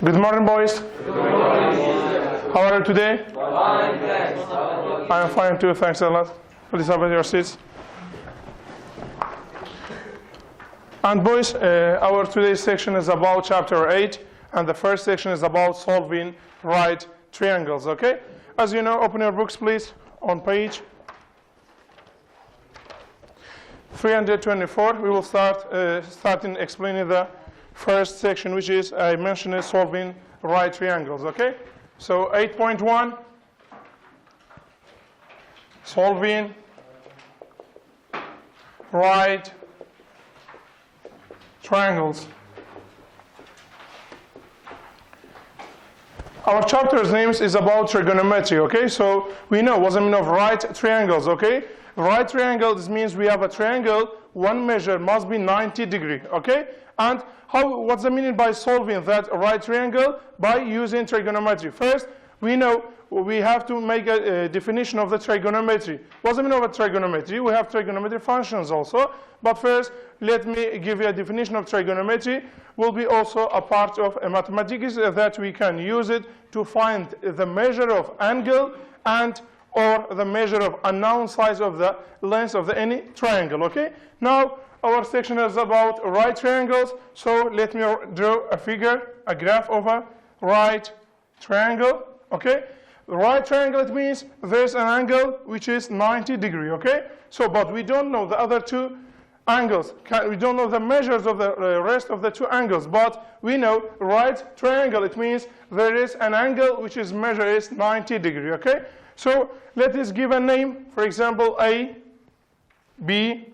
Good morning, boys. Good morning. How are you today? Fine, thanks. I am fine too, thanks a lot. Please have your seats. And boys, our today's section is about chapter 8, and the first section is about solving right triangles, okay? As you know, open your books, please, on page 324. We will starting explaining the first section, which is, I mentioned, is solving right triangles, okay? So 8.1, solving right triangles. Our chapter's name is about trigonometry, okay? So we know what's the meaning of right triangles, okay? Right triangles means we have a triangle, one measure must be 90 degrees, okay? And what's the meaning by solving that right triangle? By using trigonometry. First, we know we have to make a definition of the trigonometry. What's the meaning of a trigonometry? We have trigonometric functions also. But first, let me give you a definition of trigonometry. Will be also a part of mathematics that we can use it to find the measure of angle and or the measure of unknown size of the length of any triangle, okay? Now, our section is about right triangles, so let me draw a figure, a graph of a right triangle, okay? The right triangle, it means there's an angle which is 90 degrees, okay? So, but we don't know the other two angles. We don't know the measures of the rest of the two angles, but we know right triangle, it means there is an angle which is measure is 90 degrees, okay? So, let us give a name, for example, A, B,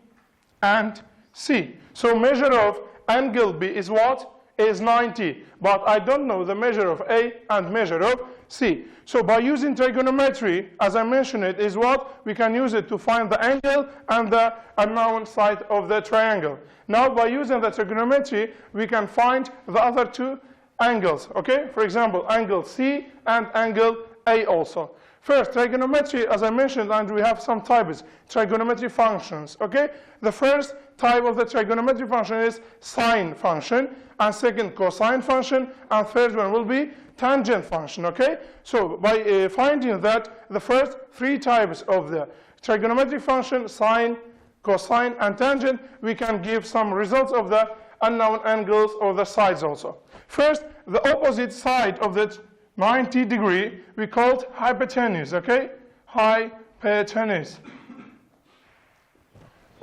and C. So measure of angle B is what? Is 90. But I don't know the measure of A and measure of C. So by using trigonometry, as I mentioned, it is what? We can use it to find the angle and the unknown side of the triangle. Now by using the trigonometry, we can find the other two angles. Okay? For example, angle C and angle A also. First, trigonometry, as I mentioned, and we have some types, trigonometry functions, okay? The first type of the trigonometry function is sine function, and second, cosine function, and third one will be tangent function, okay? So, by finding that the first three types of the trigonometry function, sine, cosine, and tangent, we can give some results of the unknown angles or the sides also. First, the opposite side of the 90 degree, we called hypotenuse, okay? Hypotenuse.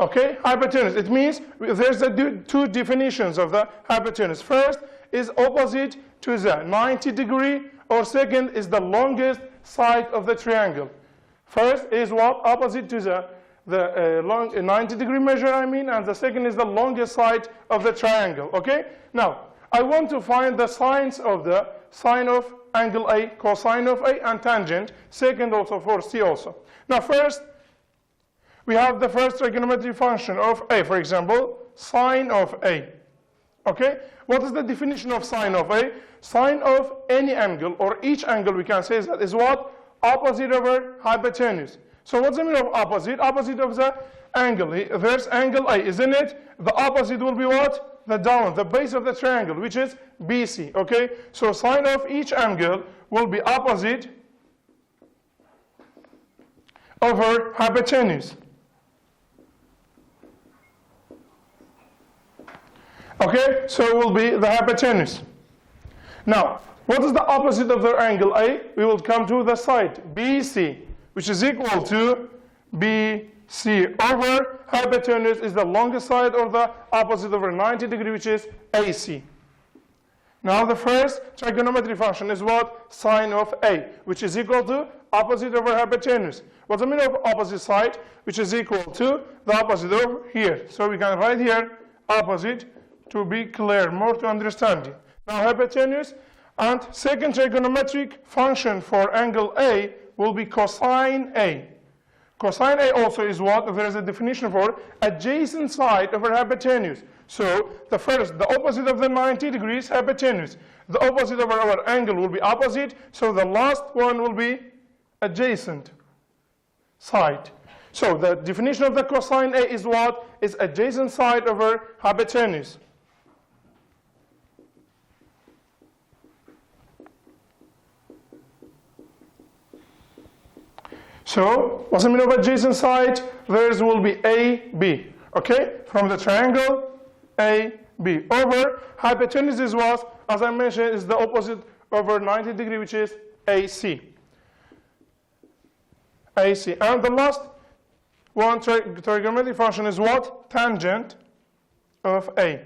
Okay, hypotenuse. It means there's two definitions of the hypotenuse. First is opposite to the 90 degree, or second is the longest side of the triangle. First is what? Opposite to the 90 degree measure, and the second is the longest side of the triangle, okay? Now, I want to find the signs of the sine of angle A, cosine of A, and tangent. Second also for C also. Now first, we have the first trigonometry function of A, for example, sine of A. Okay? What is the definition of sine of A? Sine of any angle, or each angle we can say that is what? Opposite over hypotenuse. So what's the meaning of opposite? Opposite of the angle. There's angle A, isn't it? The opposite will be what? The down, the base of the triangle, which is BC, okay? So sine of each angle will be opposite over hypotenuse. Okay, so it will be the hypotenuse. Now, what is the opposite of the angle A? We will come to the side, BC, which is equal to BC over hypotenuse is the longest side, or the opposite over 90 degree, which is AC. Now the first trigonometry function is what? Sine of A, which is equal to opposite over hypotenuse. What's the meaning of opposite side? Which is equal to the opposite over here. So we can write here opposite to be clear, more to understanding. Now hypotenuse, and second trigonometric function for angle A will be cosine A. Cosine A also is what? There is a definition for adjacent side over hypotenuse. So the opposite of the 90 degrees hypotenuse. The opposite of our angle will be opposite, so the last one will be adjacent side. So the definition of the cosine A is what? Is adjacent side over hypotenuse. So what's the meaning of adjacent side? Theirs will be AB. Okay, from the triangle AB over hypotenuse is what, as I mentioned, is the opposite over 90 degree, which is AC. AC. And the last one trigonometric function is what? Tangent of A.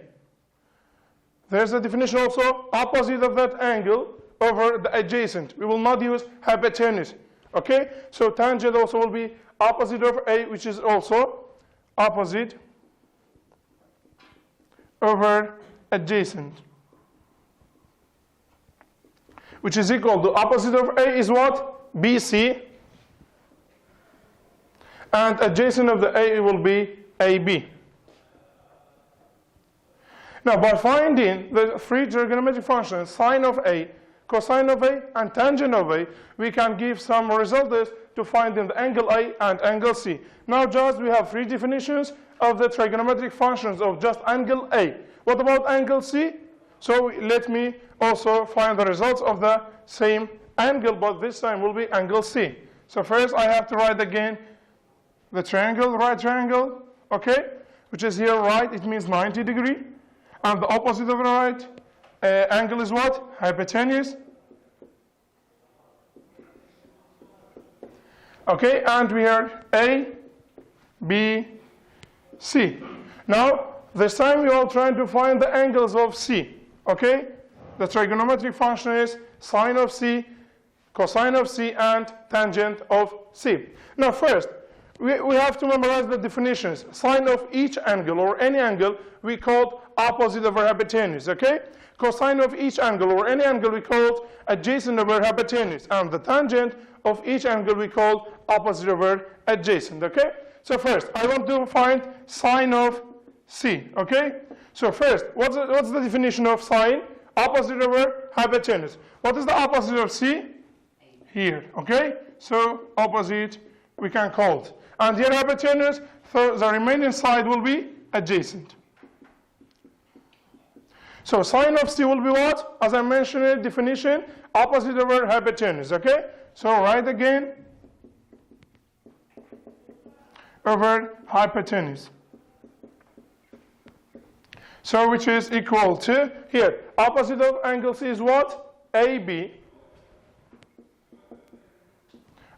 There's a definition also, opposite of that angle over the adjacent. We will not use hypotenuse. Okay? So tangent also will be opposite of A, which is also opposite over adjacent, which is equal to opposite of A is what? BC. And adjacent of the A will be AB. Now, by finding the three trigonometric functions, sine of A, cosine of A, and tangent of A, we can give some results to find in the angle A and angle C. Now, just we have three definitions of the trigonometric functions of just angle A. What about angle C? So let me also find the results of the same angle, but this time will be angle C. So first I have to write again the triangle, right triangle, okay, which is here right, it means 90 degree. And the opposite of the right angle is what? Hypotenuse. Okay, and we are A, B, C. Now, this time we are trying to find the angles of C. Okay, the trigonometric function is sine of C, cosine of C, and tangent of C. Now, first, we have to memorize the definitions. Sine of each angle or any angle we called opposite over hypotenuse, okay? Cosine of each angle or any angle we called adjacent over hypotenuse. And the tangent of each angle we called opposite over adjacent, okay? So first, I want to find sine of C, okay? So first, what's the definition of sine? Opposite over hypotenuse. What is the opposite of C? Here, okay? So opposite we can call it. And here hypotenuse, so the remaining side will be adjacent. So sine of C will be what? As I mentioned in the definition, opposite over hypotenuse, okay? So write again over hypotenuse. So which is equal to, here, opposite of angle C is what? AB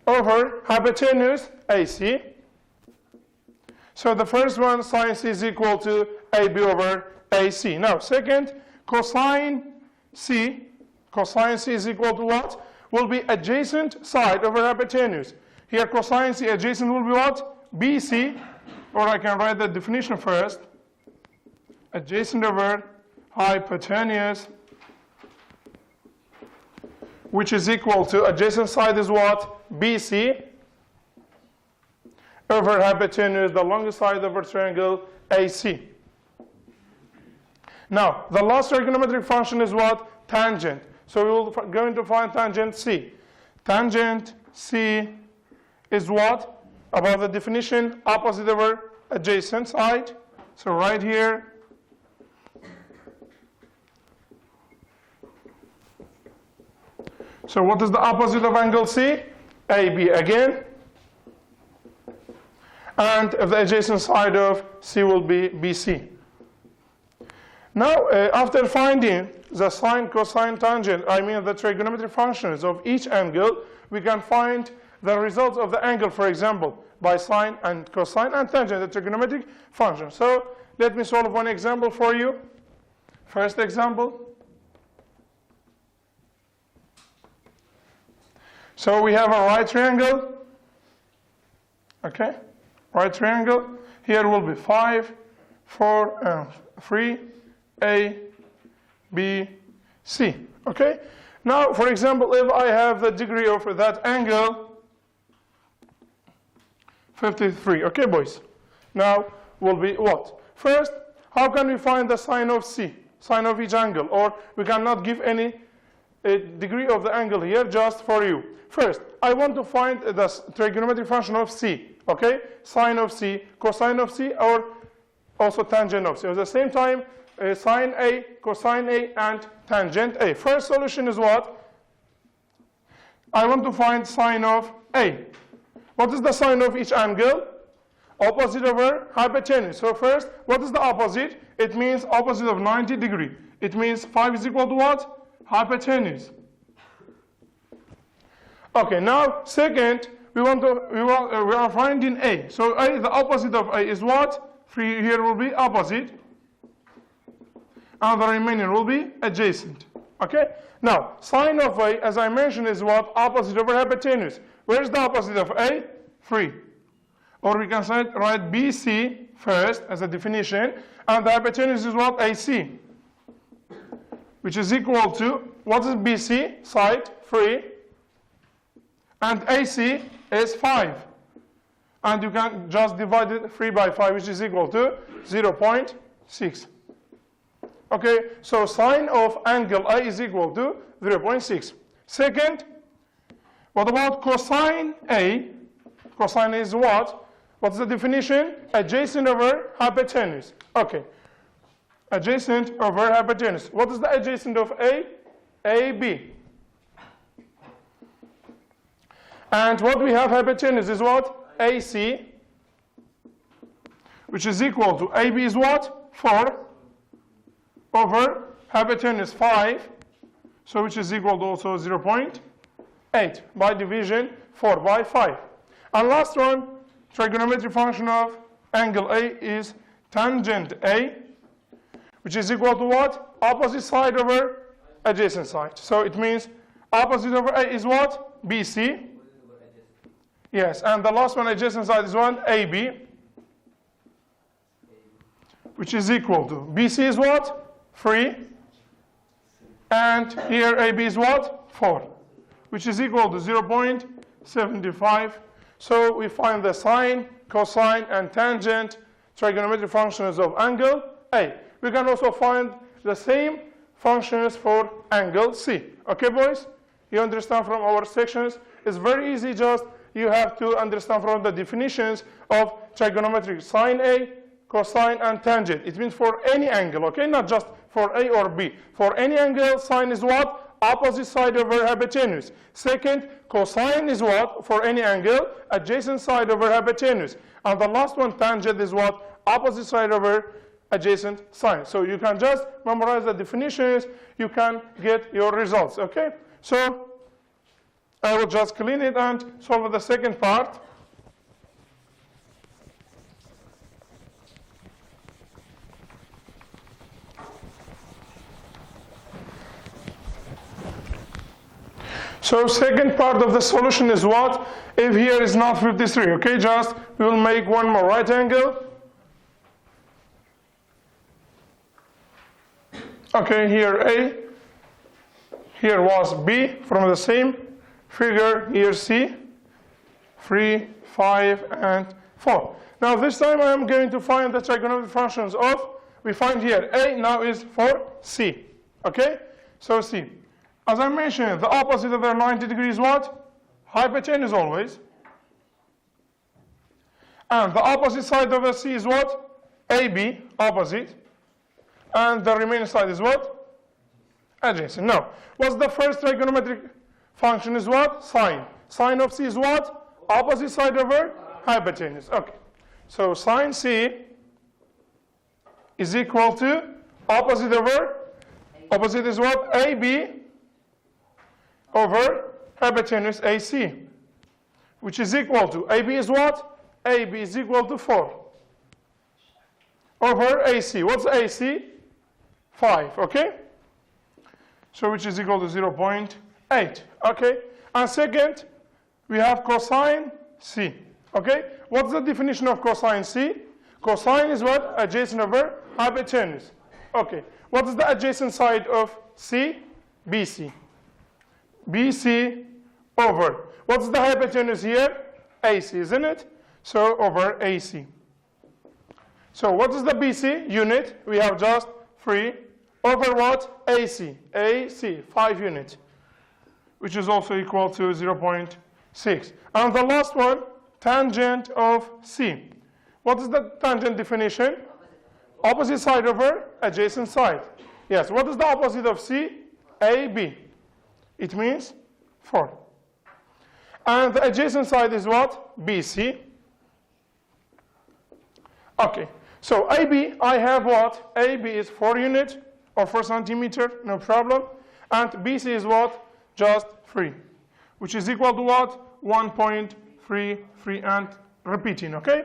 over hypotenuse AC. So the first one, sine C is equal to AB over AC. Now, second, cosine C is equal to what? Will be adjacent side over hypotenuse. Here, cosine C adjacent will be what? BC, or I can write the definition first. Adjacent over hypotenuse, which is equal to adjacent side is what? BC over hypotenuse, the longest side of a triangle, AC. Now, the last trigonometric function is what? Tangent. So we will going to find tangent C. Tangent C is what? About the definition, opposite over adjacent side. So right here. So what is the opposite of angle C? AB again. And the adjacent side of C will be BC. Now, after finding the sine, cosine, tangent, I mean the trigonometric functions of each angle, we can find the results of the angle, for example, by sine and cosine and tangent, the trigonometric function. So let me solve one example for you. First example. So we have a right triangle. Okay, right triangle. Here will be 5, 4, and 3, A, B, C. Okay. Now, for example, if I have the degree of that angle, 53. Okay, boys. Now will be what? First, how can we find the sine of C, sine of each angle? Or we cannot give any degree of the angle here, just for you. First, I want to find the trigonometric function of C. Okay, sine of C, cosine of C, or also tangent of C. At the same time, sine A, cosine A, and tangent A. First solution is what? I want to find sine of A. What is the sign of each angle? Opposite over hypotenuse. So first, what is the opposite? It means opposite of 90 degree. It means 5 is equal to what? Hypotenuse. Okay, now second, we are finding A. So A, the opposite of A is what? 3 here will be opposite. And the remaining will be adjacent. Okay? Now, sine of A, as I mentioned, is what? Opposite over hypotenuse. Where is the opposite of A? 3. Or we can write BC first as a definition, and the hypotenuse is what? AC, which is equal to, what is BC? Side, 3, and AC is 5. And you can just divide it 3 by 5, which is equal to 0.6. Okay, so sine of angle A is equal to 0.6. Second, what about cosine A? Cosine is what? What's the definition? Adjacent over hypotenuse. Okay. Adjacent over hypotenuse. What is the adjacent of A? AB. And what we have hypotenuse is what? AC, which is equal to AB is what? 4 over hypotenuse 5, so which is equal to also 0.8 by division 4 by 5. And last one, trigonometric function of angle A is tangent A, which is equal to what? Opposite side over adjacent side. So it means opposite over A is what? BC. Yes, and the last one, adjacent side, is what? AB, which is equal to BC is what? 3. And here AB is what? 4, which is equal to 0.75. So we find the sine, cosine, and tangent trigonometric functions of angle A. We can also find the same functions for angle C. Okay, boys? You understand from our sections? It's very easy, just you have to understand from the definitions of trigonometric sine A, cosine, and tangent. It means for any angle, okay? Not just for A or B. For any angle, sine is what? Opposite side over hypotenuse. Second, cosine is what? For any angle, adjacent side over hypotenuse. And the last one, tangent, is what? Opposite side over adjacent side. So you can just memorize the definitions, you can get your results, okay? So I will just clean it and solve the second part. So second part of the solution is what? If here is not 53, okay? Just we will make one more right angle. Okay, here A, here was B from the same figure, here C, 3, 5, and 4. Now this time I am going to find the trigonometric functions of, we find here A now is for C, okay? So C. As I mentioned, the opposite of the 90 degrees is what? Hypotenuse always. And the opposite side of the C is what? AB, opposite. And the remaining side is what? Adjacent. Now, what's the first trigonometric function is what? Sine. Sine of C is what? Opposite side over hypotenuse. Okay. So sine C is equal to opposite over, opposite is what? AB over hypotenuse AC, which is equal to, AB is what? AB is equal to 4 over AC. What's AC? 5, okay? So which is equal to 0.8, okay? And second, we have cosine C, okay? What's the definition of cosine C? Cosine is what? Adjacent over hypotenuse. Okay, what is the adjacent side of C? BC. BC over, what's the hypotenuse here? AC, isn't it? So over AC. So what is the BC unit? We have just 3 over what? AC. AC, 5 units, which is also equal to 0.6. And the last one, tangent of C. What is the tangent definition? Opposite side over adjacent side. Yes, what is the opposite of C? AB. It means 4. And the adjacent side is what? BC. Okay, so AB, I have what? AB is 4 units or 4 centimeter, no problem. And BC is what? Just 3, which is equal to what? 1.33 and repeating, okay?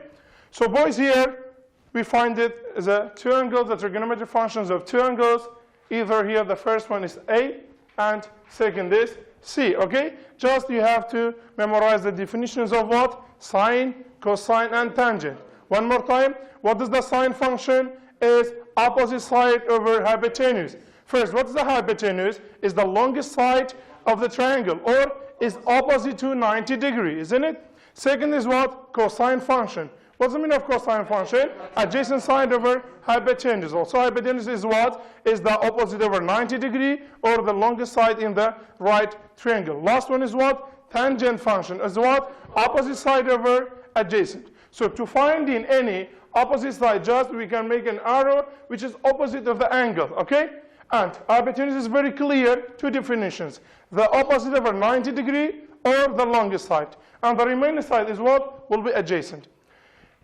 So boys, here we find it as a two angles, the trigonometric functions of two angles. Either here the first one is A and second is C, okay? Just you have to memorize the definitions of what? Sine, cosine, and tangent. One more time, what is the sine function? Is opposite side over hypotenuse. First, what is the hypotenuse? Is the longest side of the triangle, or is opposite to 90 degrees, isn't it? Second is what? Cosine function. What's the meaning of cosine function? Adjacent side over hypotenuse. Also, hypotenuse is what? Is the opposite over 90 degree, or the longest side in the right triangle. Last one is what? Tangent function is what? Opposite side over adjacent. So to find in any opposite side, just we can make an arrow which is opposite of the angle, okay? And hypotenuse is very clear, two definitions. The opposite over 90 degree or the longest side. And the remaining side is what? Will be adjacent.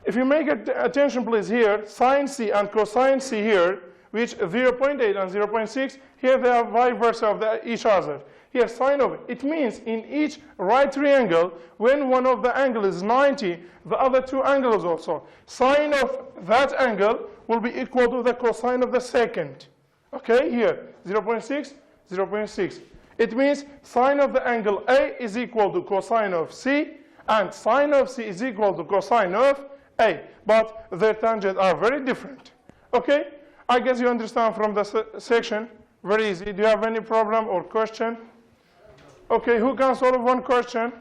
If you make attention please here, sine C and cosine C here, which 0.8 and 0.6, here they are vice versa of each other. Here sine of it. It means in each right triangle, when one of the angle is 90, the other two angles also. Sine of that angle will be equal to the cosine of the second. Okay, here, 0.6, 0.6. It means sine of the angle A is equal to cosine of C, and sine of C is equal to cosine of A. But their tangents are very different. Okay, I guess you understand from the section. Very easy. Do you have any problem or question? Okay, who can solve one question?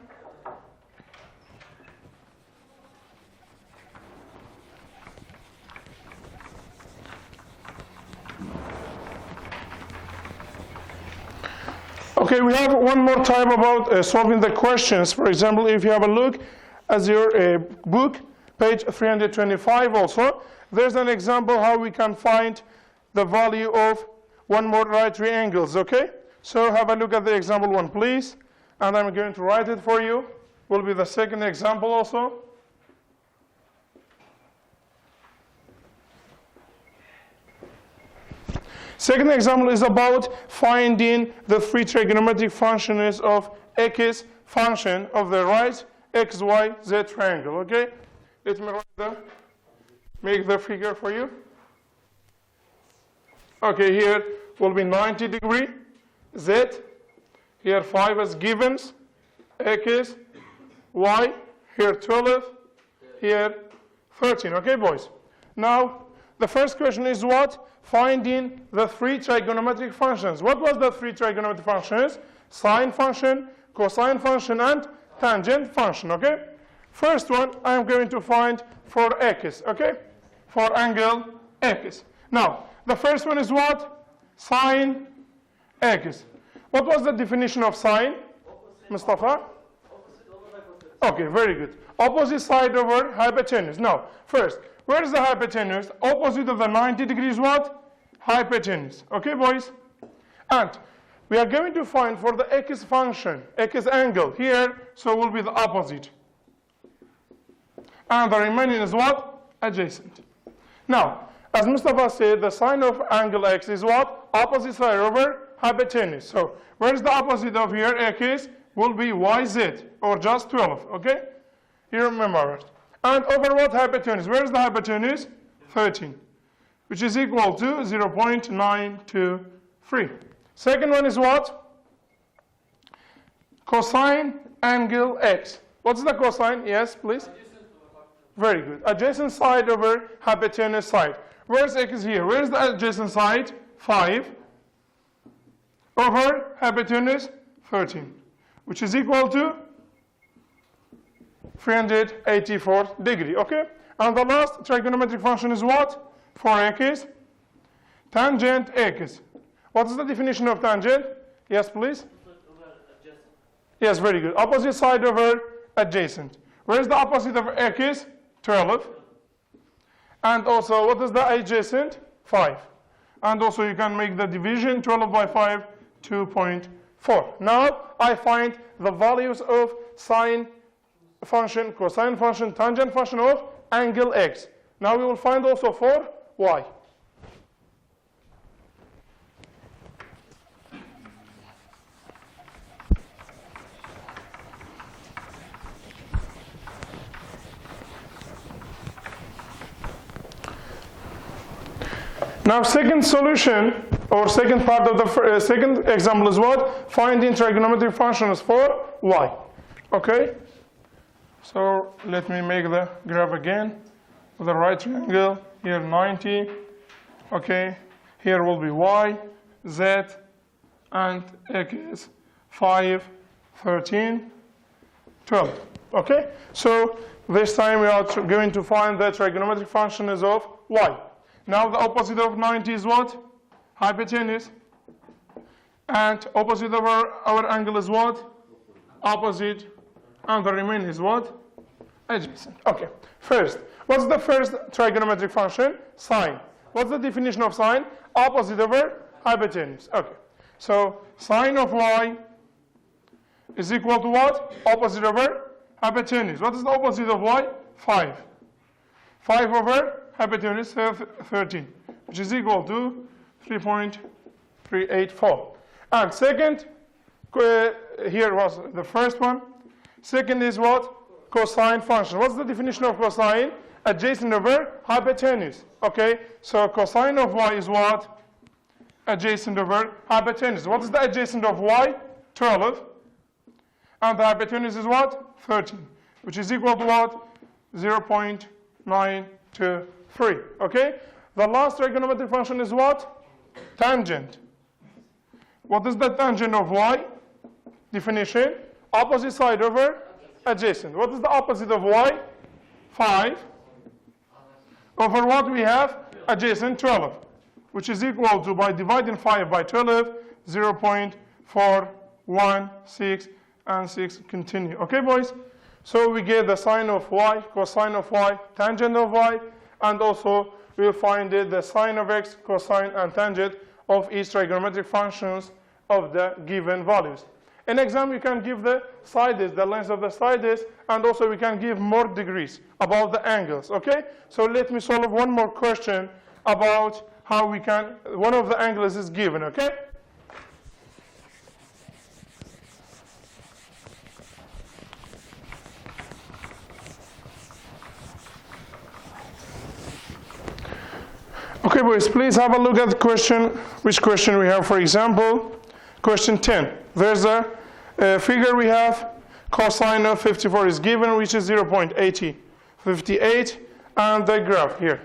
Okay, we have one more time about solving the questions. For example, if you have a look at your book, page 325 also, there's an example how we can find the value of one more right triangles, okay? So have a look at the example one, please. And I'm going to write it for you. Will be the second example also. Second example is about finding the three trigonometric functions of x function of the right x, y, z triangle, okay? Let me make the figure for you. Okay, here will be 90 degree, z, here 5 as givens, x, y, here 12, here 13, okay boys? Now, the first question is what? Finding the three trigonometric functions. What was the three trigonometric functions? Sine function, cosine function, and tangent function, okay? First one, I am going to find for x, okay? For angle x. Now, the first one is what? Sine x. What was the definition of sine, Mustafa? Okay, very good. Opposite side over hypotenuse. Now, first, where is the hypotenuse? Opposite of the 90 degrees what? Hypotenuse. Okay, boys? And we are going to find for the x function, x angle here, so will be the opposite. And the remaining is what? Adjacent. Now, as Mustafa said, the sine of angle x is what? Opposite side over hypotenuse. So, where is the opposite of here? X will be yz, or just 12, okay? You remember it. And over what hypotenuse? Where is the hypotenuse? 13, which is equal to 0.923. Second one is what? Cosine angle x. What's the cosine? Yes, please. Very good. Adjacent side over hypotenuse side. Where's x here? Where's the adjacent side? 5 over hypotenuse 13, which is equal to 384 degree, okay? And the last trigonometric function is what? For x, tangent x. What is the definition of tangent? Yes, please. Yes, very good. Opposite side over adjacent. Where is the opposite of x? 12. And also, what is the adjacent? 5. And also, you can make the division, 12 by 5, 2.4. Now, I find the values of sine function, cosine function, tangent function of angle x. Now we will find also for y. Now second solution, or second part of the second example is what? Finding trigonometric functions for y. Okay? So let me make the graph again. The right triangle, here 90. Okay? Here will be y, z, and x, 5, 13, 12. Okay? So this time we are going to find the trigonometric function is of y. Now the opposite of 90 is what? Hypotenuse. And opposite of our angle is what? Opposite. And the remaining is what? Adjacent. Okay. First, what's the first trigonometric function? Sine. What's the definition of sine? Opposite over hypotenuse. Okay. So sine of y is equal to what? Opposite over hypotenuse. What is the opposite of y? 5. 5 over hypotenuse 13, which is equal to 3.384. And second, here was the first one. Second is what? Cosine function. What's the definition of cosine? Adjacent over hypotenuse. Okay, so cosine of y is what? Adjacent over hypotenuse. What is the adjacent of y? 12. And the hypotenuse is what? 13, which is equal to what? 0.923. Okay? The last trigonometric function is what? Tangent. What is the tangent of y? Definition. Opposite side over adjacent. What is the opposite of y? 5. Over what we have? Adjacent 12. Which is equal to, by dividing 5 by 12, 0.416 and 6 continue. Okay, boys? So we get the sine of y, cosine of y, tangent of y, and also we will find the sine of x, cosine, and tangent of each trigonometric functions of the given values. In exam, you can give the sides, the length of the sides, and also we can give more degrees about the angles, okay? So let me solve one more question about how we can, one of the angles is given, okay? Okay, boys, please have a look at the question, which question we have. For example, question 10. There's a figure we have, cosine of 54 is given, which is 0.8058, and the graph here.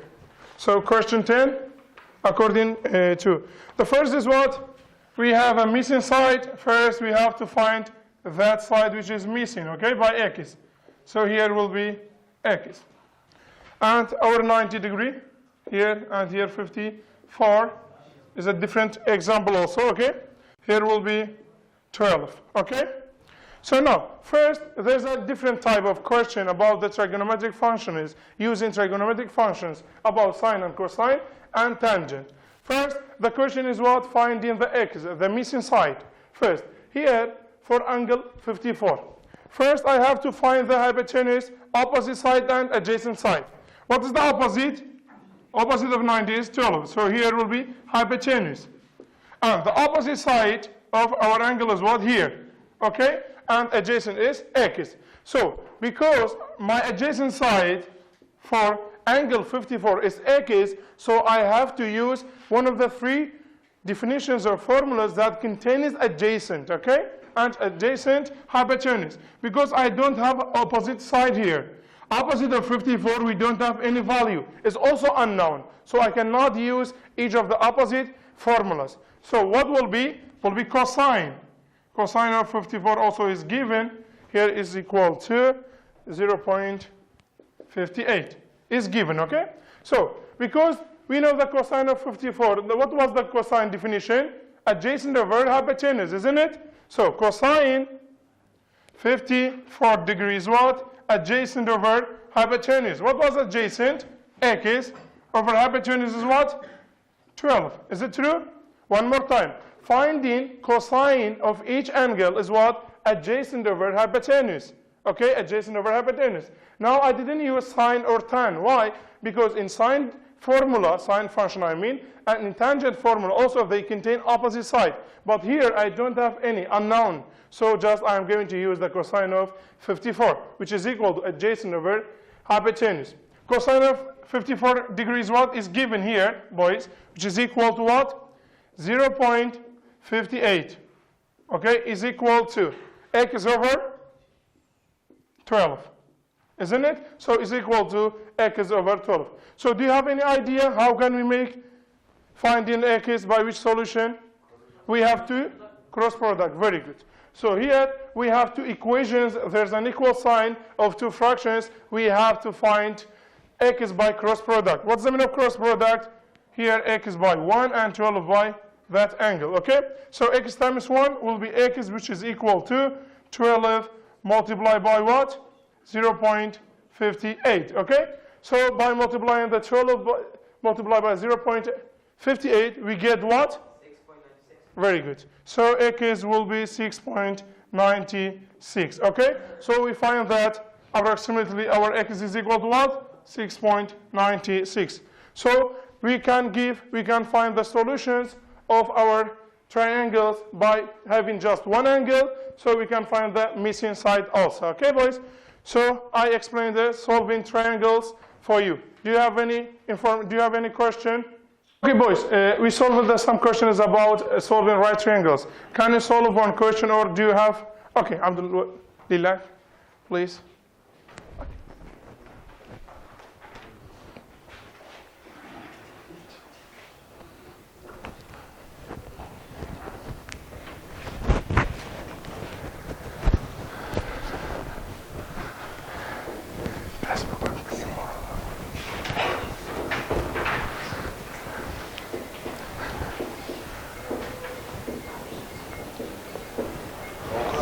So question 10, according to, the first is what? We have a missing side. First, we have to find that side which is missing, okay, by x. So here will be x. And our 90 degree, here and here 54 is a different example also, okay? Here will be 12, okay? So now, first, there's a different type of question about the trigonometric functions, using trigonometric functions about sine and cosine and tangent. First, the question is what? Finding the x, the missing side. First, here, for angle 54. First, I have to find the hypotenuse, opposite side and adjacent side. What is the opposite? Opposite of 90 is 12. So here will be hypotenuse. And the opposite side of our angle is what? Here. Okay? And adjacent is x. So, because my adjacent side for angle 54 is x, so I have to use one of the three definitions or formulas that contains adjacent, okay? And adjacent hypotenuse. Because I don't have opposite side here. Opposite of 54, we don't have any value. It's also unknown. So I cannot use each of the opposite formulas. So what will be? Will be cosine. Cosine of 54 also is given. Here is equal to 0.58. Is given, okay? So, because we know the cosine of 54, what was the cosine definition? Adjacent over hypotenuse, isn't it? So, cosine 54 degrees what? Adjacent over hypotenuse. What was adjacent? X over hypotenuse is what? 12. Is it true? One more time. Finding cosine of each angle is what? Adjacent over hypotenuse. Okay, adjacent over hypotenuse. Now I didn't use sine or tan. Why? Because in sine formula, sine function I mean, and in tangent formula also they contain opposite side. But here I don't have any unknown. So just I'm going to use the cosine of 54, which is equal to adjacent over hypotenuse. Cosine of 54 degrees what is given here, boys, which is equal to what? 0.58. Okay, is equal to x over 12. Isn't it? So it's equal to x over 12. So do you have any idea how can we finding x by which solution? We have to cross product. Very good. So here we have two equations. There's an equal sign of two fractions. We have to find x by cross product. What's the meaning of cross product? Here x by 1 and 12 by that angle. Okay? So x times 1 will be x, which is equal to 12 multiplied by what? 0.58. Okay? So by multiplying the 12 multiplied by 0.58, we get what? 6.96. Very good. So x will be 6.96. Okay? So we find that approximately our x is equal to what? 6.96. So we can find the solutions of our triangles by having just one angle. So we can find the missing side also. Okay, boys? So I explained the solving triangles for you. Do you have any question? Okay, boys, we solved some questions about solving right triangles. Can you solve one question, or do you have? Okay, Abdullah, please.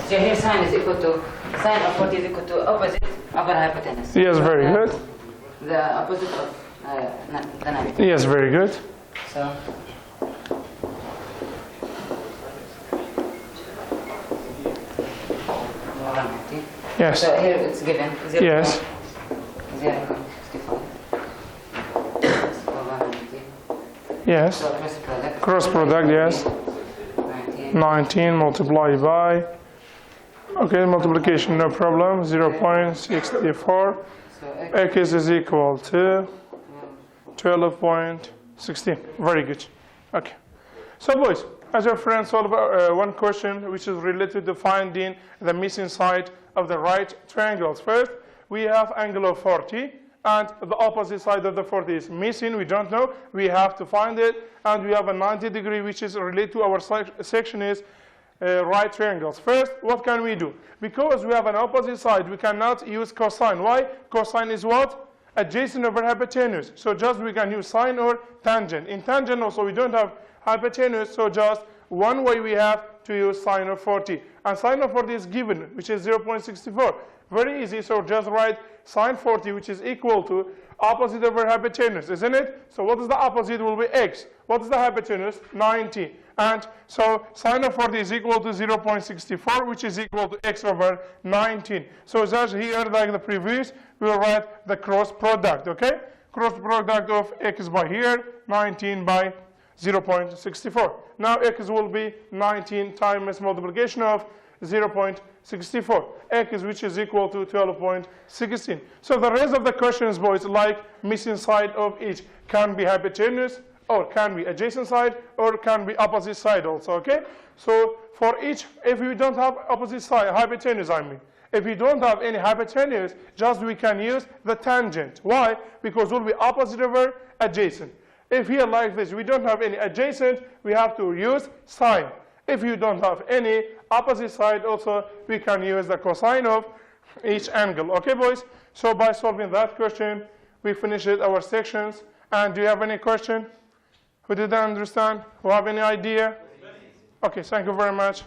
So here sine is equal to, sine of 40 is equal to opposite over hypotenuse. Yes, very good. The opposite of the 90. Yes, very good. So, Yes. So here it's given. 0. Yes. 0.65. Yes. So cross product. Cross product, yes. 19 multiplied by, okay, multiplication, no problem, 0.64. So X is equal to 12.16. Very good. Okay. So, boys, as your friend solve one question which is related to finding the missing side of the right triangles. First, we have angle of 40, and the opposite side of the 40 is missing. We don't know. We have to find it. And we have a 90 degree, which is related to our section is right triangles. First, what can we do? Because we have an opposite side, we cannot use cosine. Why? Cosine is what? Adjacent over hypotenuse. So just we can use sine or tangent. In tangent also we don't have hypotenuse, so just one way we have to use sine of 40. And sine of 40 is given, which is 0.64. Very easy, so just write sine 40, which is equal to opposite over hypotenuse, isn't it? So what is the opposite? Will be x. What is the hypotenuse? 90. And so sine of 40 is equal to 0.64, which is equal to x over 19. So just here, like the previous, we will write the cross product, okay? Cross product of x by here, 19 by 0.64. Now x will be 19 times multiplication of 0.64. X, which is equal to 12.16. So the rest of the questions, boys, like missing side of each, can be hypotenuse, or can be adjacent side, or can be opposite side also, okay? So for each, if you don't have opposite side, hypotenuse I mean, if you don't have any hypotenuse, just we can use the tangent. Why? Because it will be opposite over adjacent. If here like this, we don't have any adjacent, we have to use sine. If you don't have any opposite side also, we can use the cosine of each angle. Okay, boys? So by solving that question, we finished our sections. And do you have any question? Who didn't understand? Who have any idea? Okay, thank you very much.